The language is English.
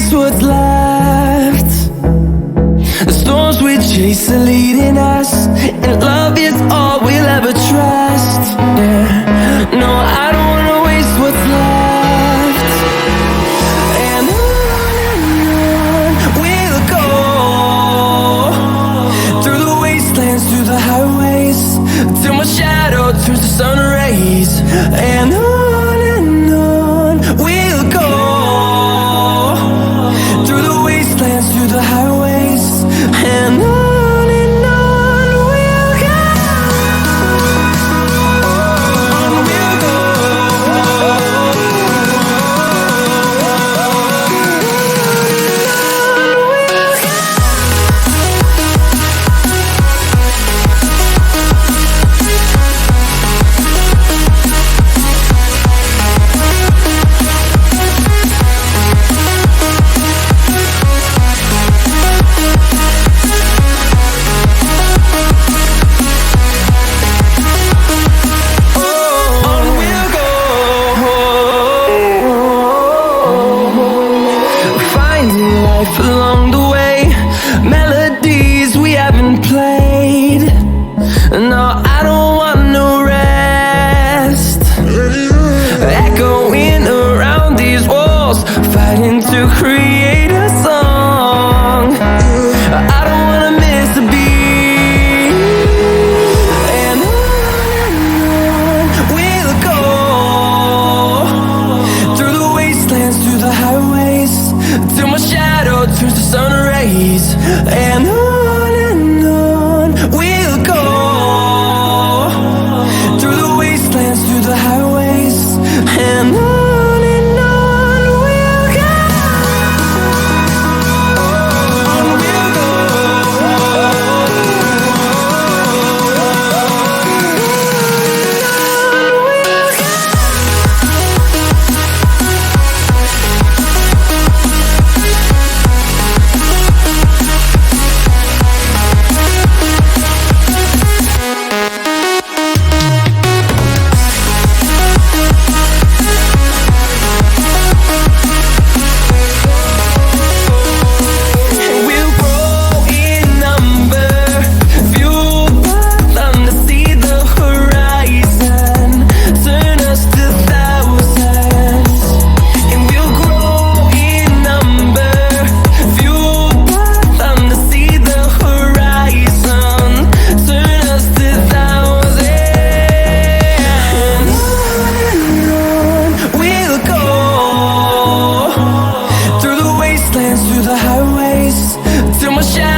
waste what's left. The storms we chase are leading us, and love is all we'll ever trust. Yeah, no, I don't wanna waste what's left. And on we'll go, through the wastelands, through the highways, till my shadow turns to sun rays. And on we'll go, through the wastelands, through the highways, and on we'll go. On we'll go. Along the way, melodies we haven't played. No, I don't want no rest. Echoing around these walls, fighting to create a song. I don't wanna miss a beat. And on we'll go, through the wastelands, through the highways, till my shadow turns to sun rays. And on we'll go, through the wastelands, through the highways, and on we'll go. On we'll go. Through the highways, till my shadow